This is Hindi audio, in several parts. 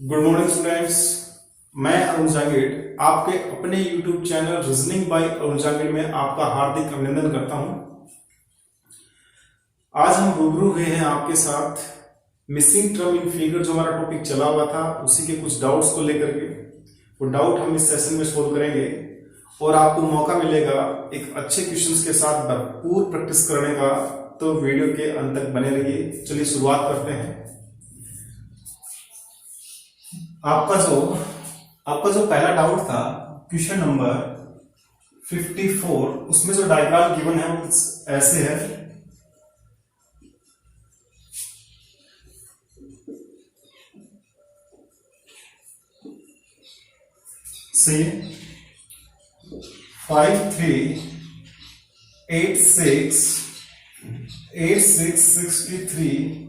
Good morning students. मैं अरुण जांगीड़ आपके अपने YouTube channel reasoning bye Arun Jangid में आपका हार्दिक अभिनंदन करता हूं। आज हम रूबरू हुए हैं आपके साथ मिसिंग टर्म इन फिगर, जो हमारा टॉपिक चला हुआ था उसी के कुछ डाउट्स को लेकर के। वो डाउट हम इस सेशन में सोल्व करेंगे और आपको मौका मिलेगा एक अच्छे क्वेश्चंस के साथ भरपूर प्रैक्टिस करने का। तो वीडियो के अंत तक बने रहिए। चलिए शुरुआत करते हैं। आपका जो पहला डाउट था क्वेश्चन नंबर 54, उसमें जो डायग्राम गिवन है वो ऐसे है। सी 5 3 8 6 8 6 63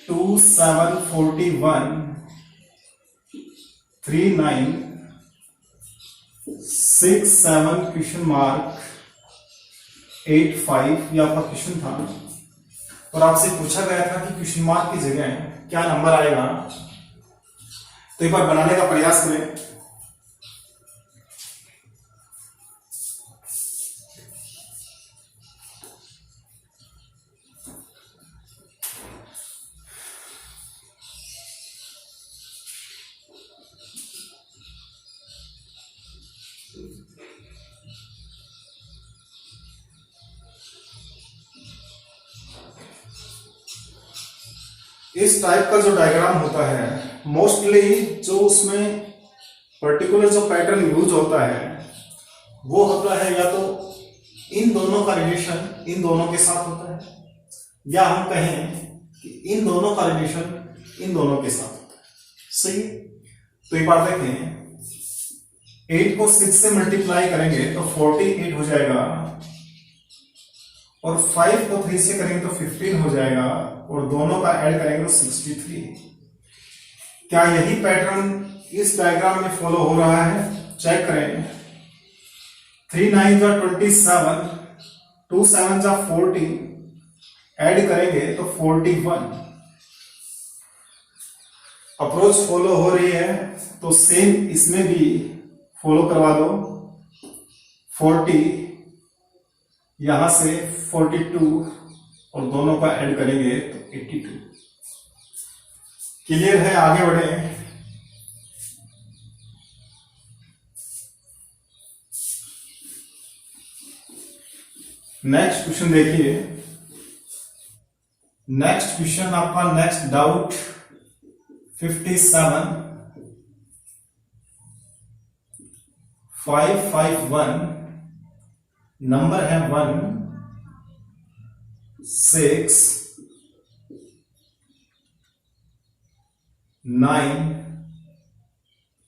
2 7 41 3 9 6 7 क्वेश्चन मार्क 8 5 ये आपका क्वेश्चन था और आपसे पूछा गया था कि क्वेश्चन मार्क की जगह क्या नंबर आएगा। तो एक बार बनाने का प्रयास करें। इस टाइप का जो डायग्राम होता है मोस्टली जो उसमें पर्टिकुलर जो पैटर्न यूज होता है वो होता है या तो इन दोनों का रिलेशन इन दोनों के साथ होता है, या हम कहें कि इन दोनों का रिलेशन इन दोनों के साथ होता है। सही। तो एक बार देखें, 8 को 6 से मल्टीप्लाई करेंगे तो 48 हो जाएगा और 5 को 3 से करेंगे तो 15 हो जाएगा और दोनों का ऐड करेंगे तो 63। क्या यही पैटर्न इस डायग्राम में फॉलो हो रहा है? चेक करें। 3 9 जा 27, 2 7 जा 40, ऐड करेंगे तो 41। अप्रोच फॉलो हो रही है तो सेम इसमें भी फॉलो करवा दो। 40 यहां से 42 और दोनों का ऐड करेंगे तो 82। क्लियर है? आगे बढ़े। नेक्स्ट क्वेश्चन देखिए। नेक्स्ट क्वेश्चन आपका नेक्स्ट डाउट 57 551, नंबर है 1 6 9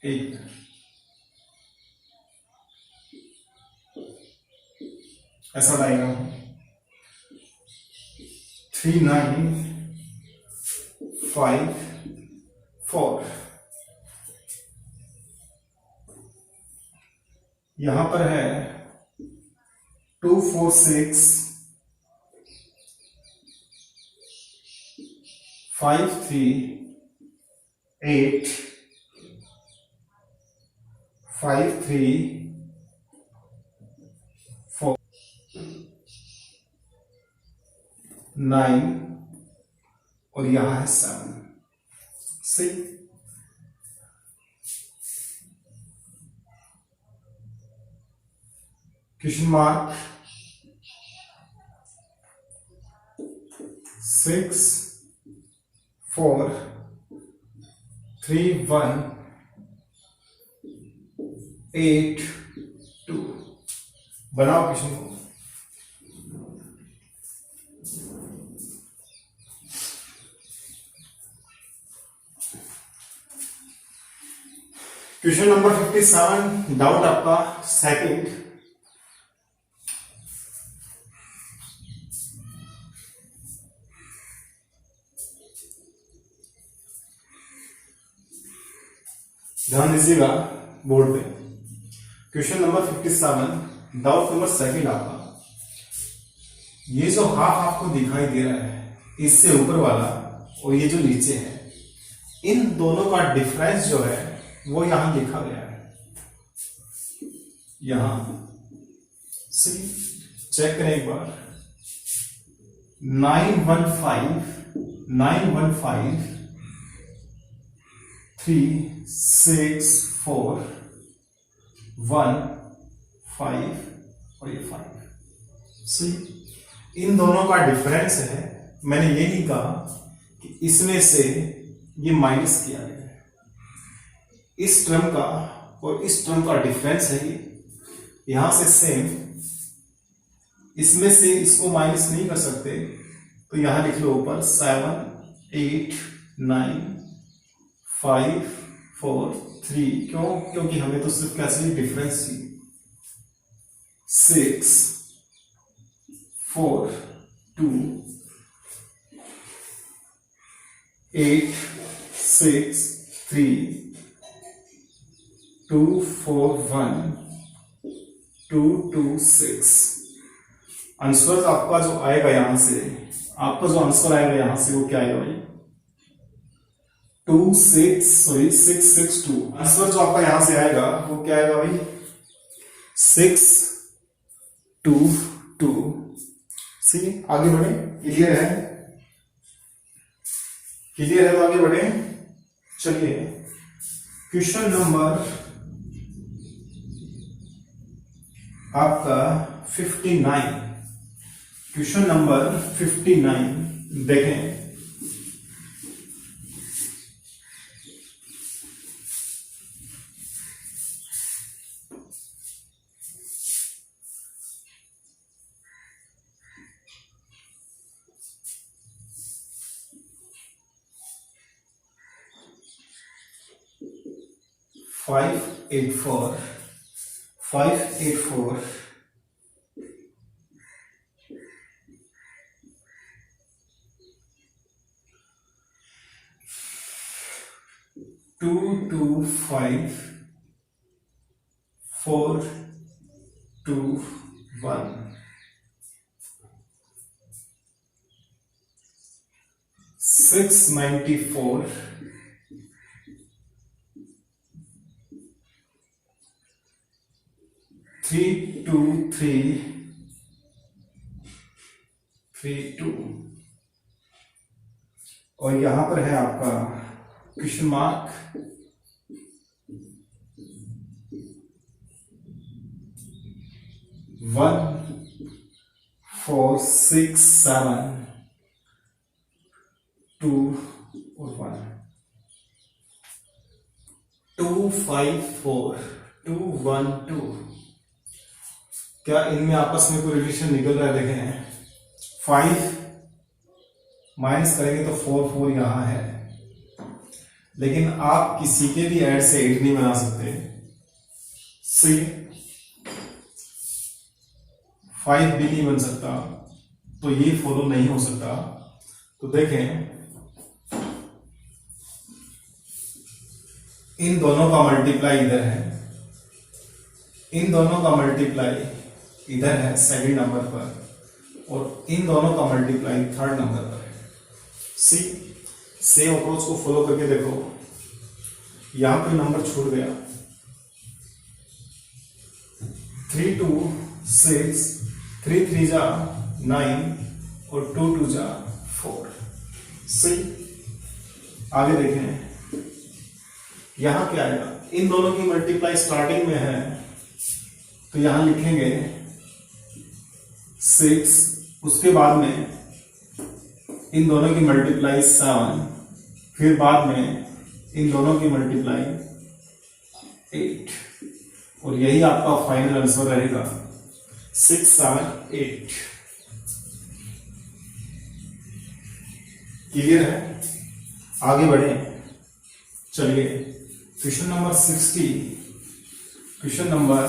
8। ऐसा डायग्राम 3 9 5 4। यहां पर है 2 4 6 5 3 8 5 3 4 9 और यहां है 7। सही। Question mark 6 4 3 1 8 2। बनाओ क्वेश्चन को। क्वेश्चन नंबर 57, डाउट आपका सेकंड। ध्यान दीजिएगा बोर्ड पे। Question number 57, doubt number second आपका। ये जो हाफ आपको दिखाई दे रहा है इससे ऊपर वाला और ये जो नीचे है इन दोनों का डिफरेंस जो है वो यहां लिखा गया है, यहां सी चेक करें एक बार। 915 3 6 4 1 5 और ये 5। सी इन दोनों का डिफरेंस है। मैंने ये नहीं कहा कि इसमें से ये माइनस किया गया है, इस टर्म का और इस टर्म का डिफरेंस है ये। यहां से सेम, इसमें से इसको माइनस नहीं कर सकते तो यहां लिख लो ऊपर 7 8 9 5 4 3। क्यों? क्योंकि हमें तो सिर्फ कैसे डिफरेंस चाहिए। 6 4 2 8 6 3 2 4 1 2 2 6। आंसर आपका जो आएगा यहां से, आपका जो आंसर आएगा यहां से वो क्या आएगा भाई? 662। आंसर जो आपका यहां से आएगा वो क्या आएगा भाई? 622। सी आगे बढ़े, क्लियर है? क्लियर है तो आगे बढ़े। चलिए क्वेश्चन नंबर आपका 59, क्वेश्चन नंबर 59 देखें। Five eight four 2 2 5 4 2 1 694 3 2 3 3 2। और यहां पर है आपका क्वेश्चन मार्क। वन 4 6 7 2 और 1 2 5 4 2 1 2। क्या इनमें आपस में कोई रिलेशन निकल रहा है? देखें 5 माइनस करेंगे तो 4 4 यहां है, लेकिन आप किसी के भी ऐड से 8 नहीं बना सकते। सी 5 भी नहीं बन सकता, तो ये फॉलो नहीं हो सकता। तो देखें इन दोनों का मल्टीप्लाई इधर है, इन दोनों का मल्टीप्लाई इधर है सेकंड नंबर पर, और इन दोनों का मल्टीप्लाई थर्ड नंबर पर है। सी सेम अप्रोच को फॉलो करके देखो, यहां पर नंबर छूट गया। 3 2 6 3 3 जा 9 और 2 2 जा 4। सी आगे देखें यहां क्या आएगा? इन दोनों की मल्टीप्लाई स्टार्टिंग में है तो यहां लिखेंगे 6, उसके बाद में इन दोनों की मल्टीप्लाई 7, फिर बाद में इन दोनों की मल्टीप्लाई 8, और यही आपका फाइनल आंसर रहेगा 6 7 8। क्लियर है? आगे बढ़े। चलिए question number 60, question number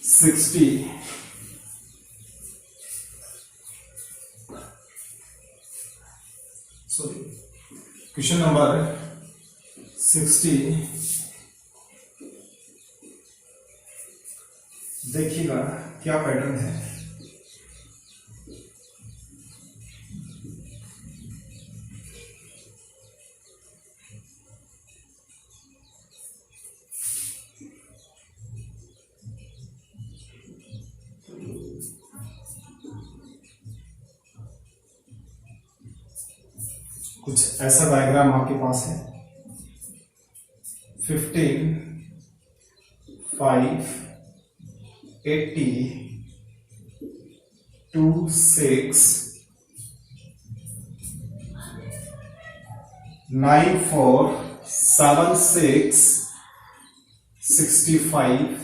60 sorry question number 60 देखिएगा क्या पैटर्न है। कुछ ऐसा डायग्राम आपके पास है। 15, 5, 80, 2, 6, 9, 4, 7, 6, 65,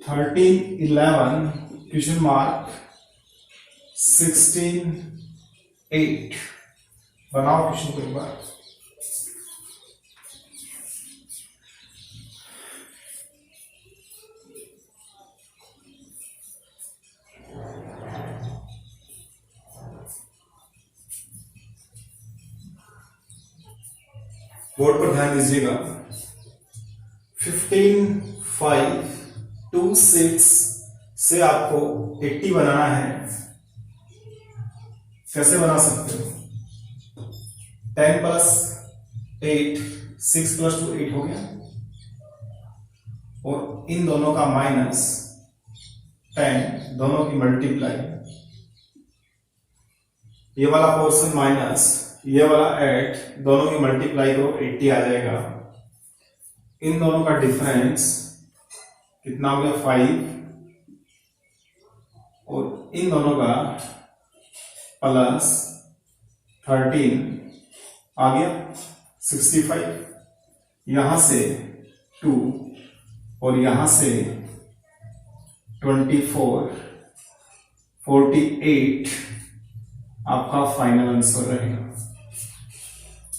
13, 11, question mark, 16, 8। बनाओ क्वेश्चन को एक बार। बोर्ड पर ध्यान दीजिएगा। 15, 5, 2, 6 से आपको 80 बनाना है। कैसे बना सकते हो? 10 प्लस 8, 6 प्लस 2 8 हो गया, और इन दोनों का माइनस 10, दोनों की मल्टीप्लाई, ये वाला पोर्शन माइनस ये वाला 8, दोनों की मल्टीप्लाई करो 80 आ जाएगा। इन दोनों का डिफरेंस कितना हो गया? 5, और इन दोनों का प्लस 13 आ गया 65। यहां से 2 और यहां से 24, 48 आपका फाइनल आंसर रहेगा।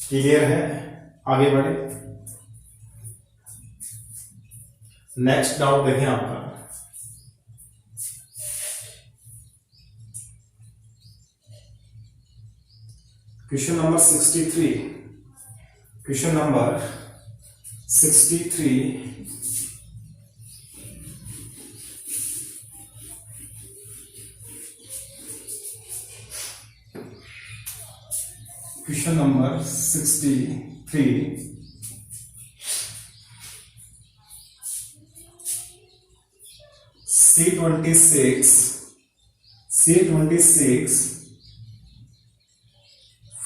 क्लियर है? आगे बढ़े। नेक्स्ट डाउट देखें आपका। Question number 63। Question number 63। Question number 63। C26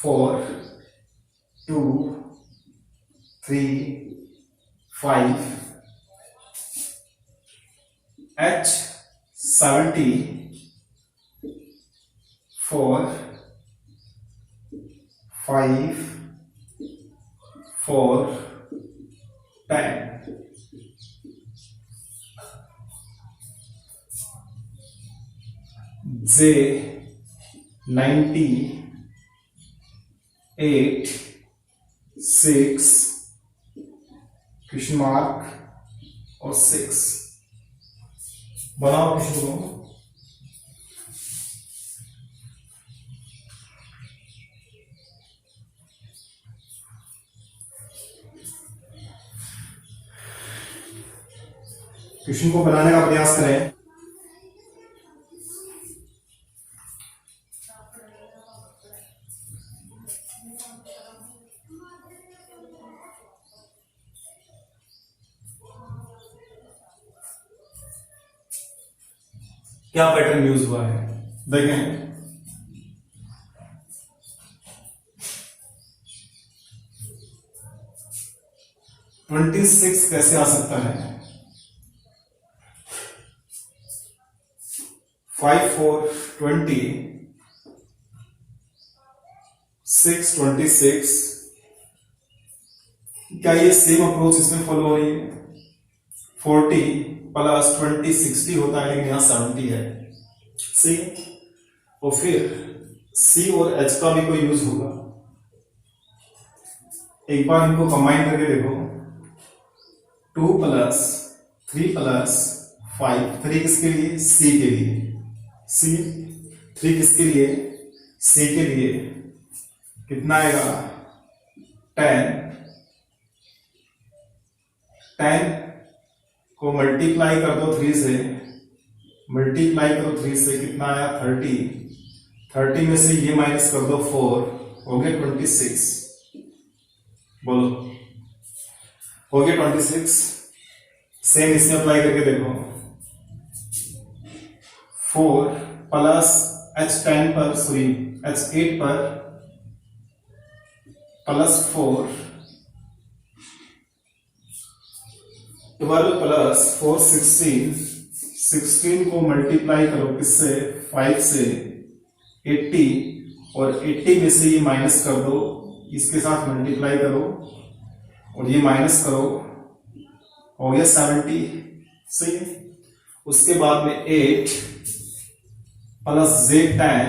4, 2, 3, 5, H70 4, 5, 4, 10। J90 8, 6, question mark और 6। बनाओ क्वेश्चन को। क्वेश्चन को बनाने का प्रयास करें। क्या पैटर्न यूज हुआ है देखें। 26 कैसे आ सकता है? 5, 4, 20, 6, 26। क्या ये सेम अप्रोच इसमें फॉलो हो रही है? 40 प्लस 20 60 होता है, लेकिन यहां 70 है। सी, और फिर सी और एच का भी कोई यूज होगा। एक बार इनको कंबाइन करके देखो। 2 प्लस 3 प्लस 5, 3 किसके लिए? सी के लिए। सी 3 किसके लिए? सी के लिए। कितना आएगा? 10 को मल्टीप्लाई कर दो 3 से, मल्टीप्लाई करो 3 से, कितना आया? 30 में से ये माइनस कर दो 4, हो गया 26। बोलो, हो गया 26। सेम इसमें अप्लाई करके देखो। 4 प्लस H10 पर सॉरी H8 पर +4, 12 + 4 16, 16 को मल्टीप्लाई करो किससे 5 से 80, और 80 में से ये माइनस कर दो, इसके साथ मल्टीप्लाई करो और ये माइनस करो, हो गया 70। सही है। उसके बाद में 8 + J10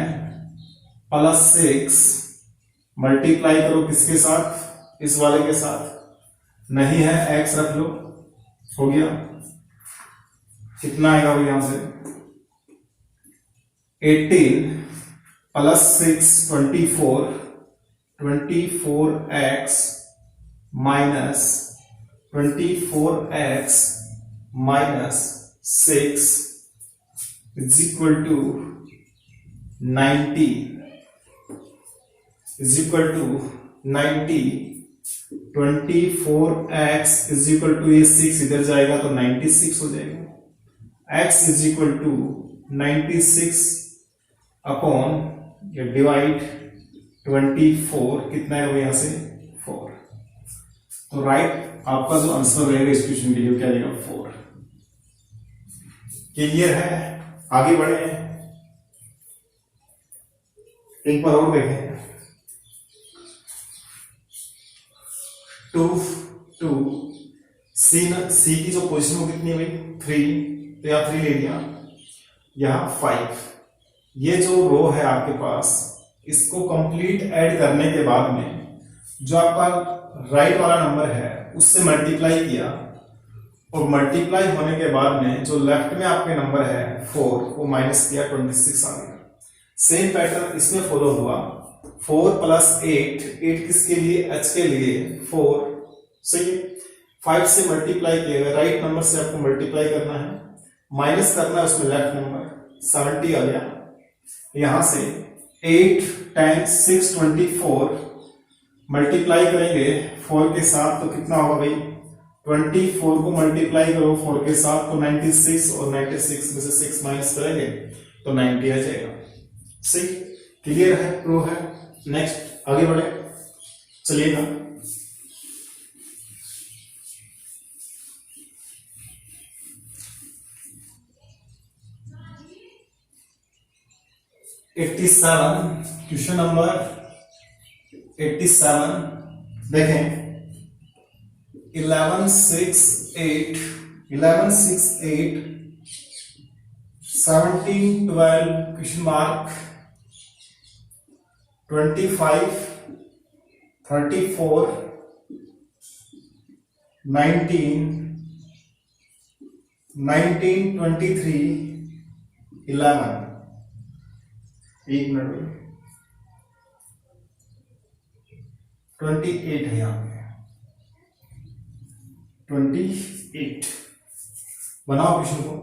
+ 6 मल्टीप्लाई करो किसके साथ, इस वाले के साथ, नहीं है x रख लो, हो गया। कितना आएगा वो यहां से 18 + 6 24, 24x - 24x - 6 = 90, is equal to 90। 24x = ये 6 इधर जाएगा तो 96 हो जाएगा। x = 96 अपॉन ये डिवाइड 24, कितना है वो यहां से 4। तो राइट आपका जो आंसर रहेगा इस क्वेश्चन के लिए क्या रहेगा 4। क्लियर है, आगे बढ़े एक बार और देखें। 2 2 सी की जो पोजीशन हो कितनी हुई 3, तो यहाँ 3 ले लिया, यहाँ 5। ये जो रो है आपके पास, इसको कंप्लीट ऐड करने के बाद में जो आपका राइट वाला नंबर है उससे मल्टीप्लाई किया, और मल्टीप्लाई होने के बाद में जो लेफ्ट में आपके नंबर है 4 वो माइनस किया, 26 आ गया। सेम पैटर्न इसमें फॉलो हुआ। 4 + 8, 8 किसके लिए, h के लिए 4। सही है। 5 से मल्टीप्लाई किया, राइट नंबर से आपको मल्टीप्लाई करना है, माइनस करना है उसमें लेफ्ट नंबर, 70 आ गया। यहां से 8 10 6 24 मल्टीप्लाई करेंगे 4 के साथ, तो कितना होगा भाई 24 को मल्टीप्लाई करो 4 के साथ तो 96, और 96 में से 6 माइनस करेंगे तो 90 आ जाएगा। सही, क्लियर है, प्रूव है। नेक्स्ट आगे बढ़े, चलिएगा। क्वेश्चन नंबर 87 देखें। 11 6 8 17 12 क्वेश्चन मार्क 25 34 19 23 11। एक मिनट, 28 है यहाँ पे, 28 बनाओ क्वेश्चन को।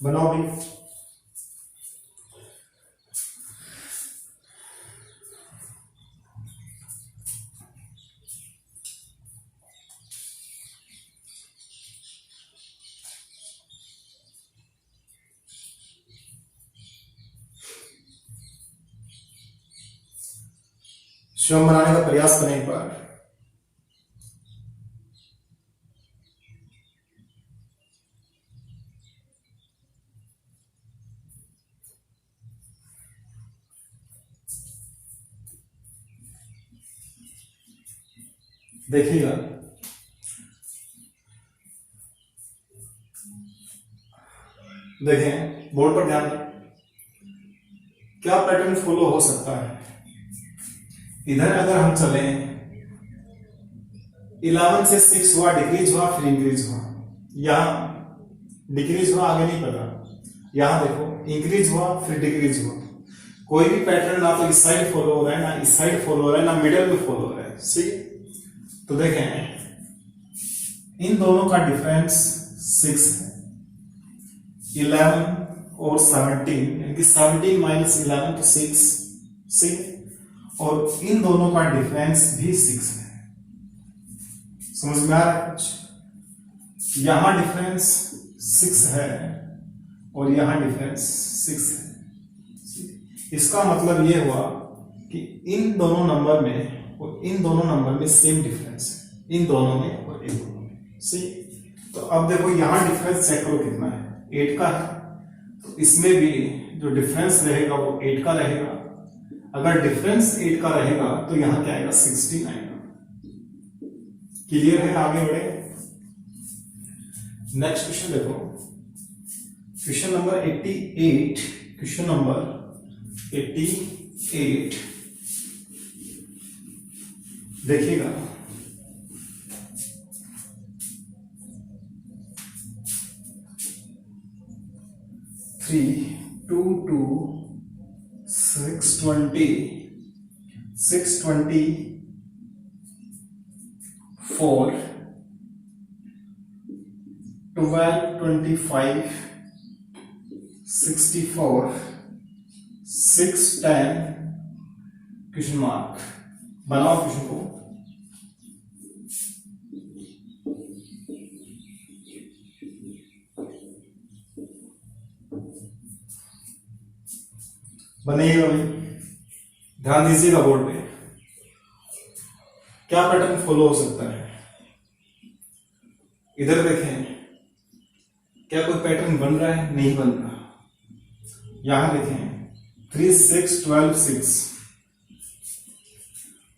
बनाओ भी। स्वयं बनाने का प्रयास करें एक बार। देखिएगा, देखें बोर्ड पर ध्यान दें, क्या पैटर्न फॉलो हो सकता है। इधर अगर हम चलें 11 से 6 हुआ, डिक्रीज हुआ, फिर इंक्रीज हुआ, यहां डिक्रीज हुआ, आगे नहीं पता, यहां देखो इंक्रीज हुआ फिर डिक्रीज हुआ। कोई भी पैटर्न ना तो इस साइड फॉलो हो रहा है, ना इस साइड फॉलो हो रहा है, ना मिडिल में फॉलो हो रहा है। सही, तो देखें इन दोनों का डिफरेंस 6 है, 11 और 17, यानी कि 17 माइनस 11 तो 6। सही, और इन दोनों का डिफरेंस भी 6 है। समझ में आ रहा है कुछ? यहां डिफरेंस 6 है और यहां डिफरेंस 6 है। इसका मतलब ये हुआ कि इन दोनों नंबर में और इन दोनों नंबर में सेम डिफरेंस है, इन दोनों में और इन दोनों में। सही। तो अब देखो यहां डिफरेंस चेक करो कितना है, 8 का है। तो इसमें भी जो डिफरेंस रहेगा वो 8 का रहेगा। अगर डिफरेंस 8 का रहेगा तो यहां क्या आएगा, 16 आएगा। क्लियर है? आगे बढ़े। नेक्स्ट क्वेश्चन देखो, क्वेश्चन नंबर 88। क्वेश्चन नंबर 88 देखिएगा। Three 2 2 620 624 12 25 64 6 10 question mark. बनाओ क्वेश्चन को। बनेगा भाई, ध्यान दीजिएगा बोर्ड पे। क्या पैटर्न फॉलो हो सकता है? इधर देखें, क्या कोई पैटर्न बन रहा है? नहीं बन रहा। यहां देखें 3 6 12 6,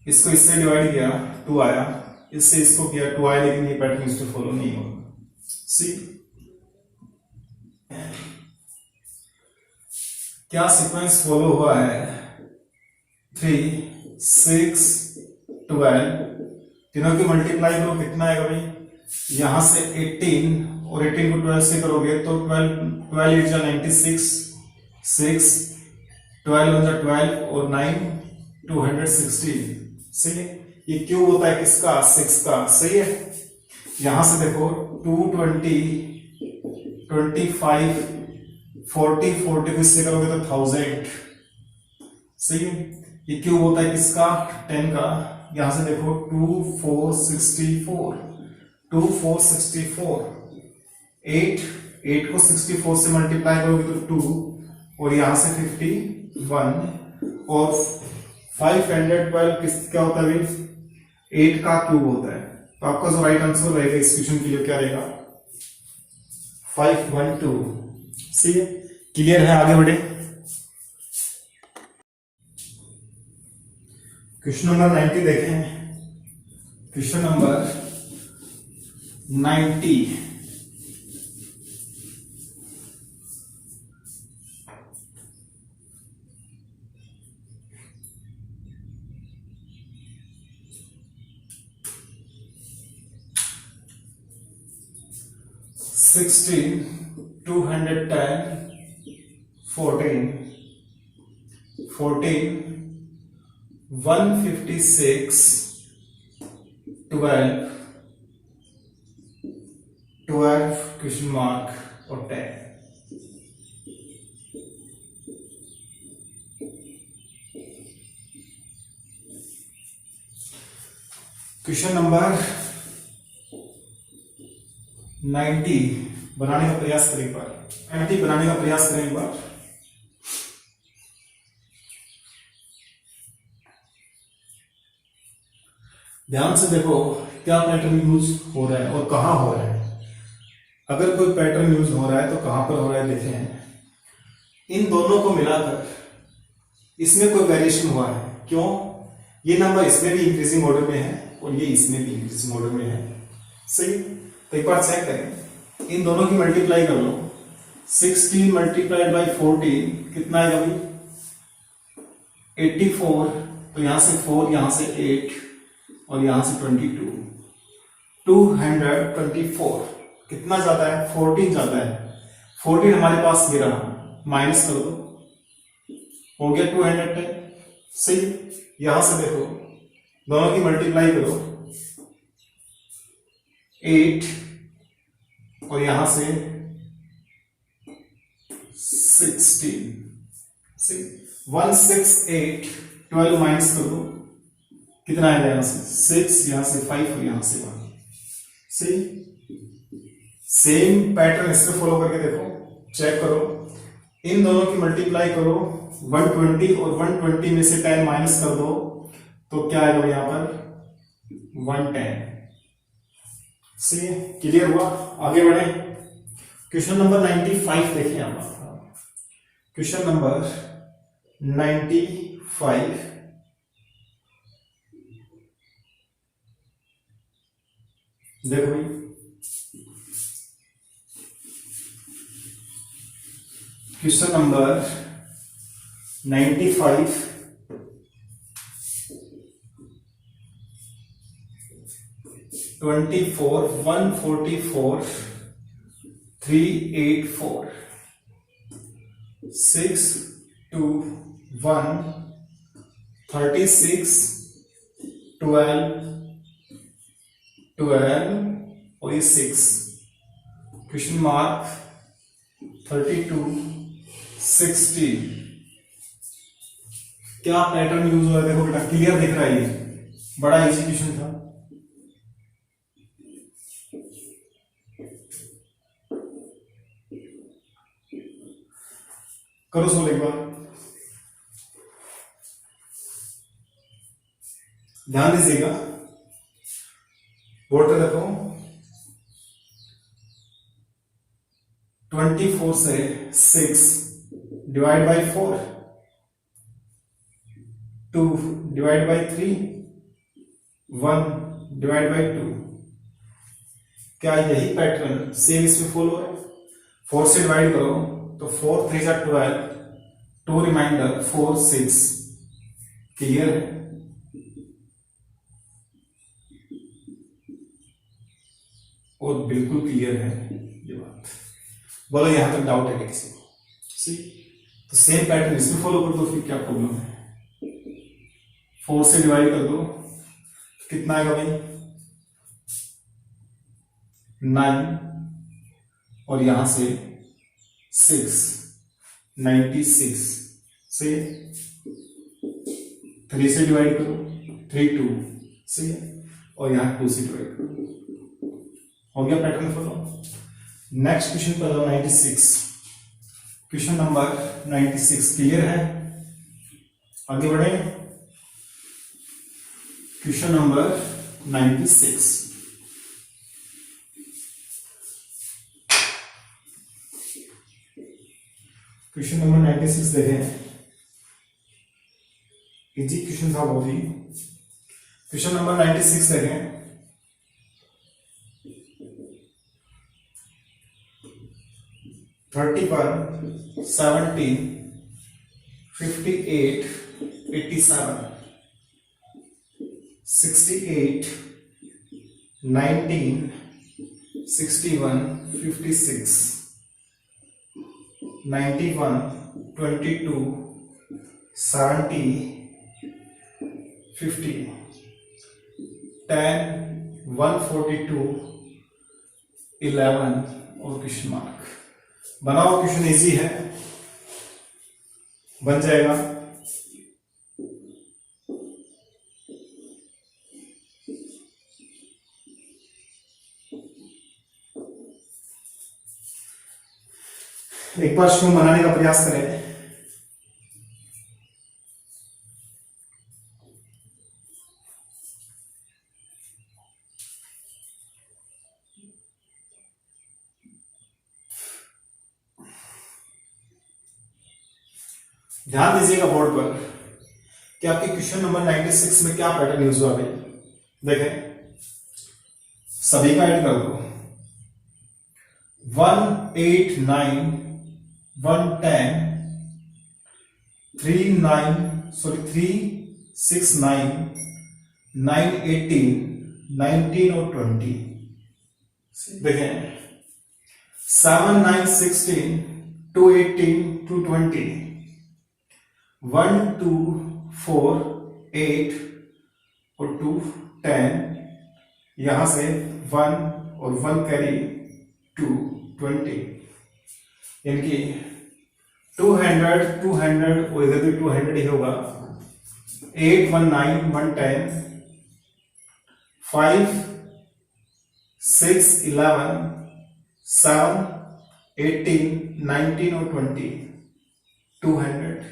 इसको इससे डिवाइड किया 2 आया, इससे इसको किया 2 आया, लेकिन ये पैटर्न इसको फॉलो नहीं होगा। सी क्या सीक्वेंस फॉलो हुआ है? 3 6 12, तीनों की मल्टीप्लाई करो, कितना आएगा भाई? यहां से 18 और 18 को 12 से करोगे तो 12 8 96, 6 12 1 12 और 9 216। सही है। ये क्यों होता है किसका? 6 का। सही है। यहां से देखो 220 25 40 40 को इससे करोगे तो 1000। सही है। ये क्यों होता है किसका? 10 का। यहां से देखो 2 4 64 2 4 64, 8 को 64 से मल्टीप्लाई करोगे तो 2, और यहां से 51, और 512 क्या होता है भाई? 8 का क्यूब होता है। तो आपका जो राइट आंसर रहेगा इस क्वेश्चन के लिए क्या रहेगा? 512। सही है। क्लियर है? आगे बढ़े। क्वेश्चन नंबर 90 देखें। Question number 90। Sixteen, 210, 14, 156, 12 question mark और 10। क्वेश्चन नंबर 90 बनाने का प्रयास करें एक बार। 90 बनाने का प्रयास करें एक बार। ध्यान से देखो क्या पैटर्न यूज हो रहा है और कहां हो रहा है। अगर कोई पैटर्न यूज हो रहा है तो कहां पर हो रहा है देखें। इन दोनों को मिलाकर इसमें कोई वेरिएशन हुआ है। क्यों? ये नंबर इसमें भी इंक्रीजिंग ऑर्डर में है और ये इसमें भी इंक्रीजिंग ऑर्डर में है। सही। तो एक बार चेक करें, इन दोनों की मल्टीप्लाई कर लो। 16 मल्टीप्लाइड बाई 14 कितना आएगा भाई? 84। तो यहां से 4, यहां से 8 और यहां से 22, 224। कितना जाता है? 14 जाता है। 14 हमारे पास ये रहा, माइनस कर दो, हो गया 210। सही। यहां से देखो दोनों की मल्टीप्लाई करो, 8 और यहां से 16। 168, 12 माइनस कर दो, कितना आएगा? यहां से 6, यहां से 5 और यहां से 1। सी सेम पैटर्न इसमें फॉलो करके देखो, चेक करो, इन दोनों की मल्टीप्लाई करो 120 और 120 में से 10 माइनस कर दो तो क्या आएगा यहां पर 110। सी क्लियर हुआ? आगे बढ़े, क्वेश्चन नंबर 95 देखिए आप। क्वेश्चन नंबर 95, देखो भाई, क्वेश्चन नंबर 95, ट्वेंटी फोर 144 384 6 2 1 36 12 12 और ये 6, क्वेश्चन मार्क 32 60। क्या पैटर्न यूज हुआ है देखो बेटा, क्लियर दिख रहा है, ये बड़ा इजी क्वेश्चन था। करो सोल्व एक बार, ध्यान दीजिएगा, बोर्ड पे देखो। 24 से 6 divide by 4, 2 divide by 3, 1 divide by 2। क्या यही पैटर्न सेम इसमें फॉलो है? 4 से डिवाइड करो तो 4 3 जा 12, 2 रिमाइंडर 4 6। क्लियर है? और बिल्कुल क्लियर है ये बात, बोलो यहां तक डाउट है किसी को? सी तो सेम पैटर्न इसमें फॉलो कर दो, फिर क्या प्रॉब्लम है? 4 से डिवाइड कर दो तो कितना आएगा भाई 9, और यहां से 6 96 से 3 से डिवाइड करो 3 2 सही है, और यहां 2 से डिवाइड करो, हो गया पैटर्न फॉलो। नेक्स्ट क्वेश्चन पर 96, क्वेश्चन नंबर 96 क्लियर है? आगे बढ़े, क्वेश्चन नंबर 96, क्वेश्चन नंबर 96 देखें, इजी क्वेश्चन था बहुत ही। क्वेश्चन नंबर 96 देखें, 31 17 58 87 68 19 61 56 91 22 70 50 10 142 11 और क्वेश्चन मार्क। बनाओ, क्वेश्चन इजी है, बन जाएगा। एक बार शुरू बनाने का प्रयास करें। ध्यान दीजिएगा बोर्ड पर कि आपके क्वेश्चन नंबर 96 में क्या पैटर्न यूज हुआ भाई। देखें, सभी का ऐड कर दो। 189 110 369 918 19 और 20। देखें, 7 9 16 218 220 1 2 4 8 और 2 10, यहां से 1 और 1 कैरी 2 20, यानी 200 200 और इधर भी 200 ही होगा। 8 1 9 1 10 5 6, 11, 7, 18, 19 और 20, 200।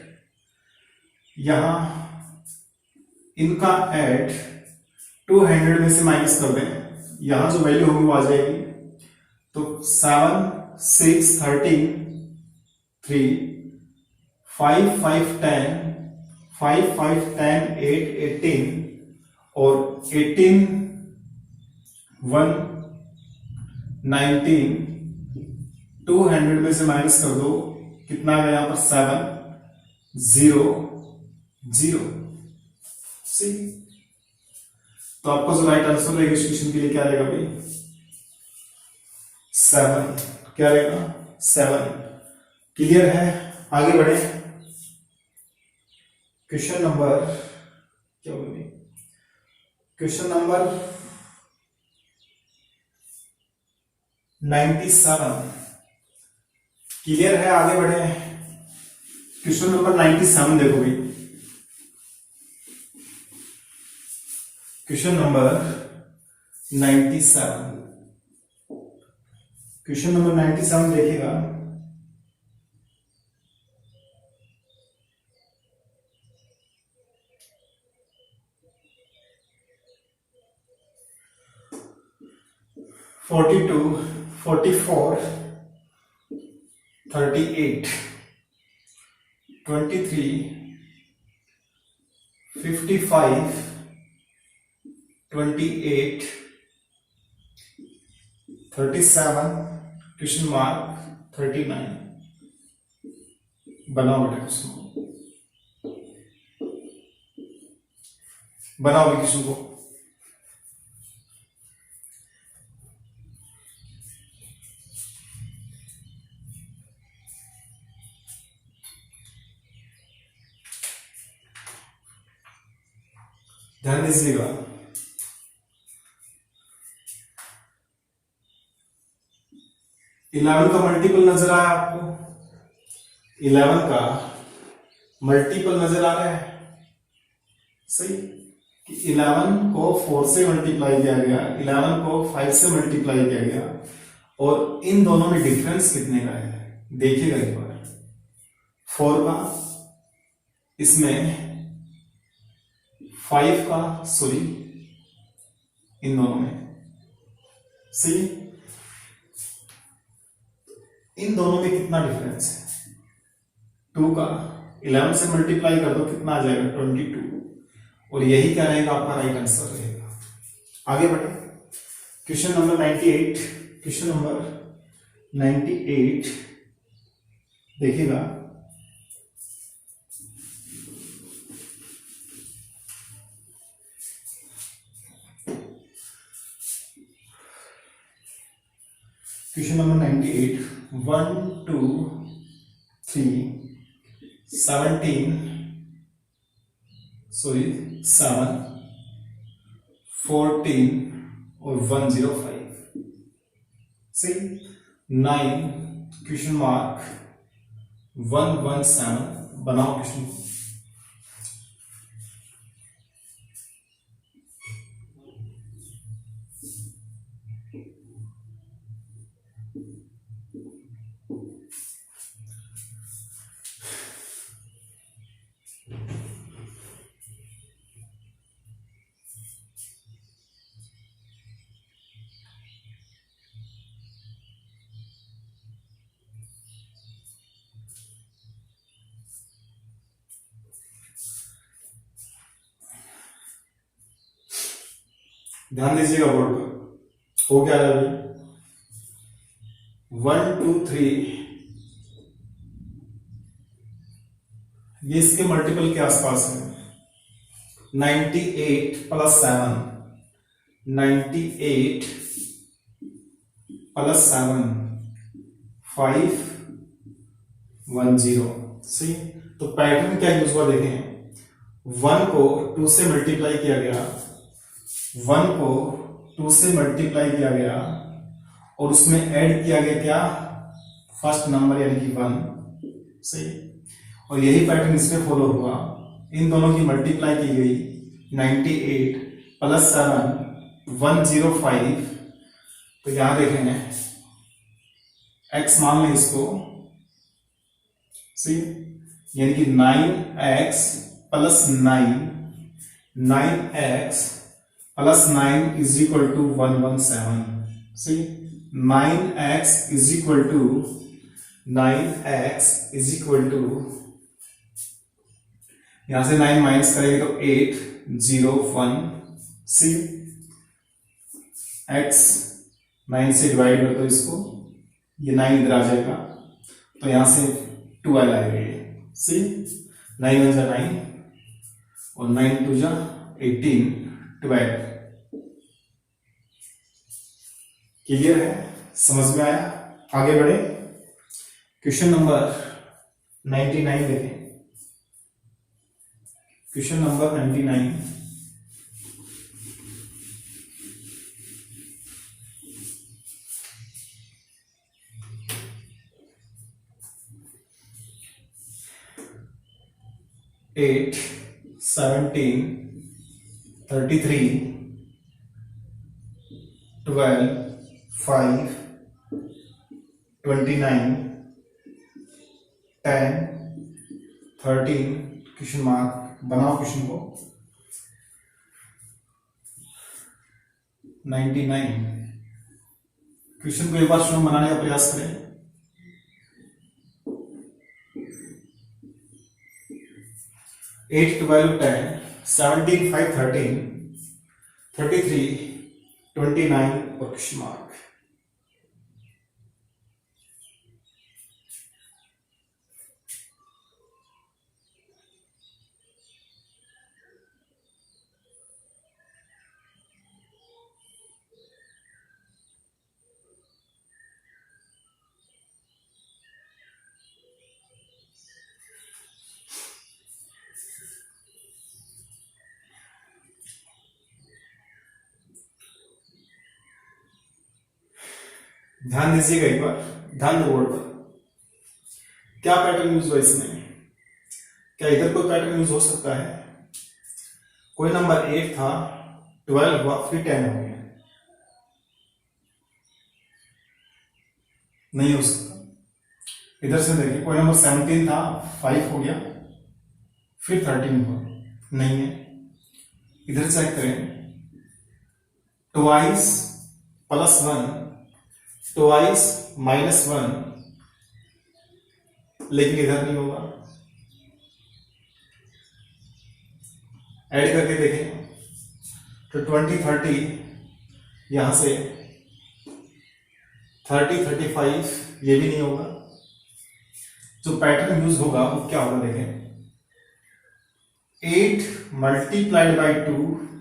यहां इनका एड 200 में से माइनस कर दें, यहां जो वैल्यू होगी वो आ जाएगी। तो 7, 6, 13, 3, 5, 5, 10, 5, 5, 10, 8, 18 और 18, 1, 19, 200 में से माइनस कर दो, कितना आ गया यहां पर 7, 0, 0। सी, तो आपका जो राइट आंसर रहेगा इस क्वेश्चन के लिए क्या रहेगा भाई? 7। क्या रहेगा? 7। क्लियर है? आगे बढ़े। क्वेश्चन नंबर क्या बोलिए, क्वेश्चन नंबर 97। क्लियर है? आगे बढ़े। क्वेश्चन नंबर 97 देखो भाई। क्वेश्चन नंबर 97, क्वेश्चन नंबर 97 देखिएगा। (42, 44, 38, 23, 55, 28, 37, क्वेश्चन मार्क 39। बनाओ बेटा क्वेश्चन को, बनाओ क्वेश्चन को। ध्यान दीजिएगा। इलेवन का मल्टीपल नजर आया आपको? 11 का मल्टीपल नजर आ रहा है? सही कि 11 को 4 से मल्टीप्लाई किया गया, 11 को 5 से मल्टीप्लाई किया गया, और इन दोनों में डिफरेंस कितने का है देखिएगा एक बार। 4 का, इसमें 5 का, सॉरी इन दोनों में, सही, इन दोनों में कितना डिफरेंस है? 2 का 11 से मल्टीप्लाई कर दो, कितना आ जाएगा? 22। और यही क्या रहेगा? आपका राइट आंसर रहेगा। आगे बढ़े। क्वेश्चन नंबर 98, क्वेश्चन नंबर 98 देखिएगा। क्वेश्चन नंबर 98, 1, 2, 3, 17, सॉरी 7, 14 और 105, सही। 9, क्वेश्चन मार्क 117। बनाओ क्वेश्चन को। ध्यान दीजिएगा बोर्ड पर। हो क्या रहा है? 1, 2, 3, ये इसके मल्टीपल के आसपास है। 98 प्लस 7, 98 प्लस 7, 510। सही। तो पैटर्न क्या यूज हुआ देखें। 1 को 2 से मल्टीप्लाई किया गया, 1 को 2 से मल्टीप्लाई किया गया और उसमें ऐड किया गया क्या? फर्स्ट नंबर यानी कि 1। सही। और यही पैटर्न इसमें फॉलो हुआ। इन दोनों की मल्टीप्लाई की गई, 98 प्लस 7 105 तो यहां देखेंगे x मान लें इसको, सी यानी कि 9x plus 9x plus 9 is equal to 117। See 9x is equal to 9x is equal to, यहां से 9 माइनस करेंगे तो 801। सी x 9 से डिवाइड कर दो इसको, ये 9 इधर आ जाएगा तो यहां से 12 आएगा ये। सी 9 1 जा 9 और 9 2 जा 18, 12। क्लियर है, समझ में आया? आगे बढ़े, क्वेश्चन नंबर 99 देखें। Question number 99, eight 17 33 12 5 29 10 13 question mark बनाओ क्वेश्चन को। 99 क्वेश्चन को एक बार स्वयं बनाने का प्रयास करें। 8 12 10 17 5 13 33 29 और क्वेश्चन मार्क। ध्यान दीजिएगा एक बार, ध्यान दो बोर्ड पर। क्या पैटर्न यूज हुआ इसमें? क्या इधर कोई पैटर्न यूज हो सकता है? कोई नंबर 8 था, 12 हुआ, फिर 10 हो गया, नहीं हो सकता। इधर से देखिए, कोई नंबर 17 था, 5 हो गया, फिर 13 हुआ, नहीं है। इधर चेक करें, ट्वाइस प्लस 1 ट्वाइस माइनस 1, लेकिन इधर नहीं होगा। ऐड करके देखें तो 20 30, यहां से 30 35, ये भी नहीं होगा। जो पैटर्न यूज होगा वो क्या होगा देखें, 8 मल्टीप्लाइड बाई 2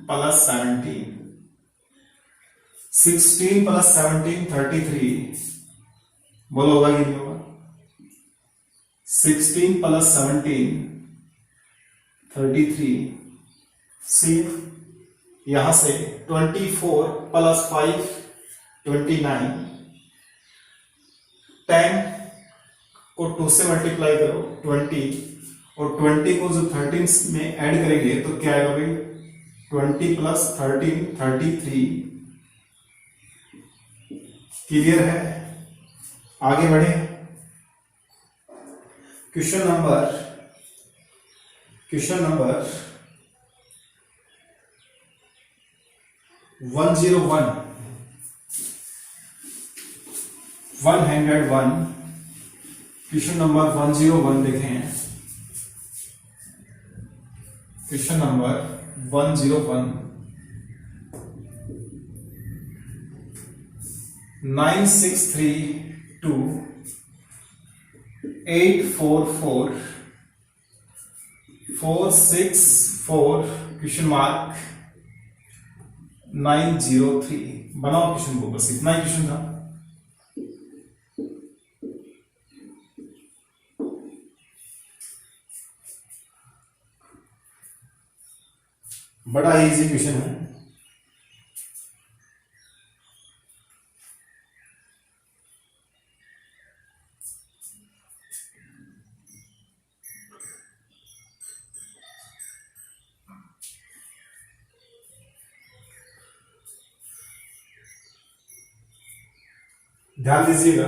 प्लस 17, 16 प्लस 17 33, बोलो होगा कि नहीं होगा? 16 प्लस 17 33, सी यहां से 24 प्लस 5 29, 10 को 2 से मल्टीप्लाई करो 20, और 20 को जो 13 में ऐड करेंगे तो क्या आएगा भाई, 20 प्लस 13 33। क्लियर है? आगे बढ़े, क्वेश्चन नंबर 101 101 क्वेश्चन नंबर 101 देखें। Question number 101, 9632 844 464 question mark 903। बनाओ क्वेश्चन को, बस इतना ही क्वेश्चन था। बड़ा इजी क्वेश्चन है। ध्यान दीजिएगा,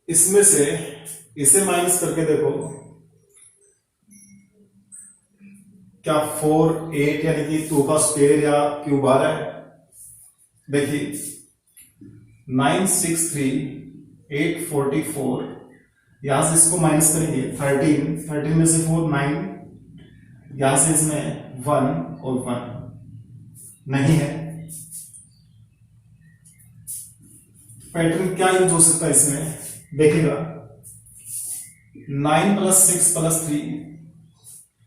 इसमें से इसे माइनस करके देखो, क्या 4 8 यानी कि 2 का स्क्वायर या क्यूब आ रहा है? देखिए 963 844, यहां से इसको माइनस करेंगे 13 में से 4 9, यहां से इसमें 1 और 1 नहीं है। पैटर्न क्या यूज हो सकता है इसमें? देखिएगा 9 + 6 + 3,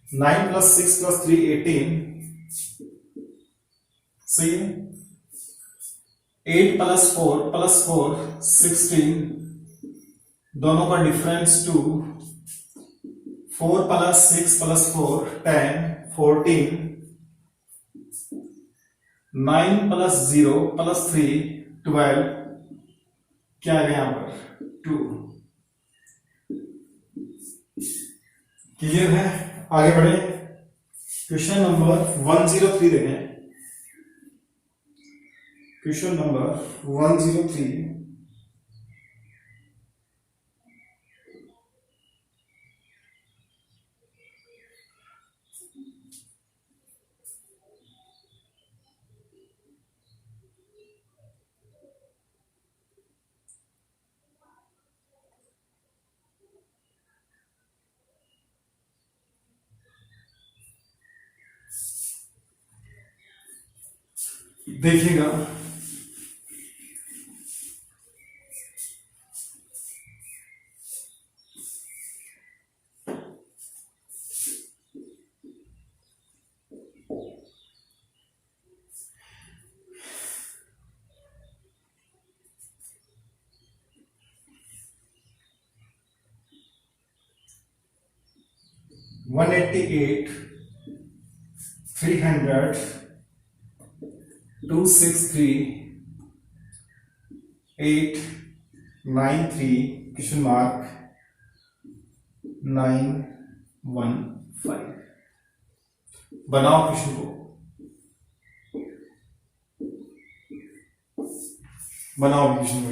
9 + 6 + 3 18, सही है। 8 + 4 + 4 16, दोनों का डिफरेंस 2, 4 + 6 + 4 10 14, 9 + 0 + 3 12, क्या आ गया यहां पर 2। क्लियर है? आगे बढ़े, क्वेश्चन नंबर 103 देखें। क्वेश्चन नंबर 103, देखिएगा 188 300 263 893 क्वेश्चन मार्क 915। बनाओ क्वेश्चन को, बनाओ क्वेश्चन को।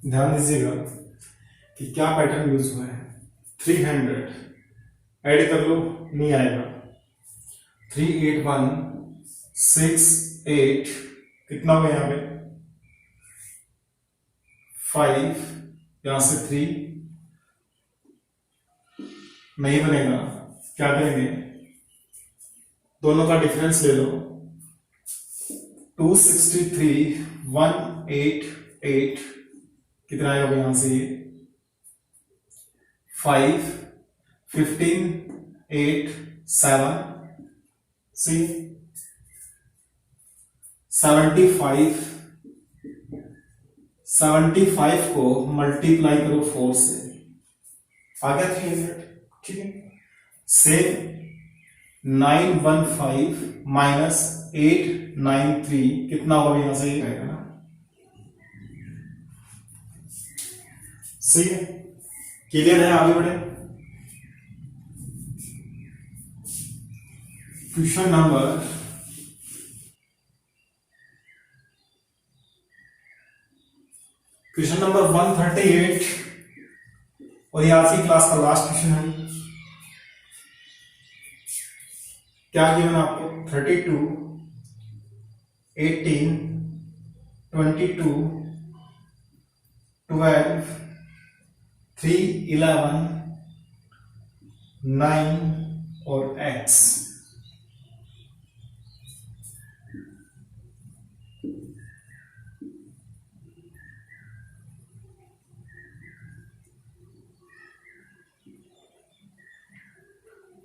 ध्यान दीजिएगा कि क्या पैटर्न यूज हुआ है। 300 ऐड कर लो, नहीं आएगा। 381 68, कितना हुआ यहाँ पे 5, यहां से 3 नहीं बनेगा, क्या करेंगे, दोनों का डिफरेंस ले लो। 263 188, कितना आएगा यहां से, 5 15 8 7, सी 75 को मल्टीप्लाई करो 4 से, आ गया 300, ठीक है। सेम 915 माइनस 893, कितना होगा यहां से, ये आएगा ना, सही है। क्लियर है? आगे बढ़े, क्वेश्चन नंबर 138, और ये आज की क्लास का लास्ट क्वेश्चन है। क्या गिवन आपको, 32 18 22 12 3 11 9 और x।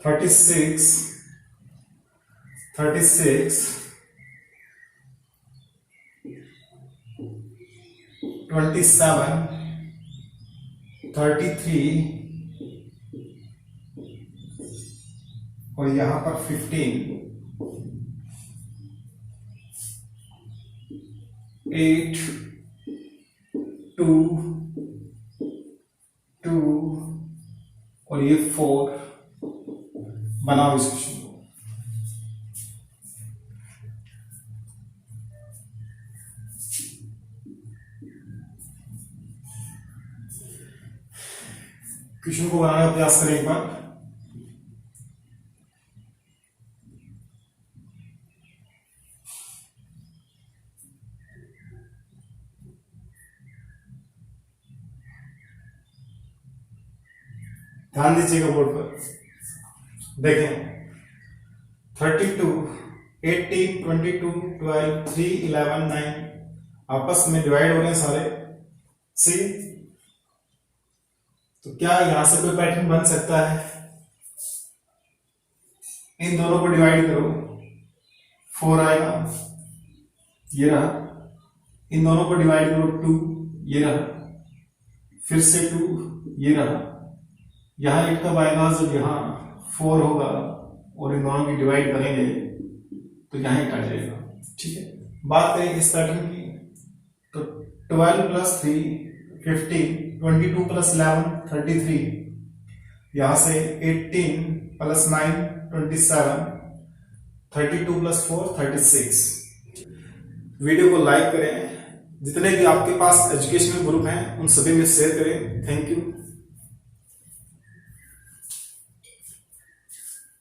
थर्टी सिक्स 27 33 और यहां पर 15, 8, 2, 2 और ये 4। बनाओ इस क्वेश्चन को। क्वेश्चन को बनाने का प्रयास करें एक बार। ध्यान दीजिएगा बोर्ड पर, देखें 32, 18, 22, 12, 3, 11, 9 आपस में डिवाइड हो रहे हैं सारे। सी, तो क्या यहां से कोई पैटर्न बन सकता है? इन दोनों को डिवाइड करो, 4 आएगा, ये रहा। इन दोनों को डिवाइड करो, 2, ये रहा। फिर से 2, ये रहा। यहां 8 कब आएगा? जब यहां 4 होगा और इन दोनों की डिवाइड करेंगे तो यहां 8 आ जाएगा। ठीक है, बात करें इस पैटर्न की, तो 12 प्लस 3 15, 22 प्लस 11 33, यहां से 18 प्लस 9 27, 32 प्लस 4 36। वीडियो को लाइक करें, जितने भी आपके पास एजुकेशनल ग्रुप हैं उन सभी में शेयर करें। Thank you.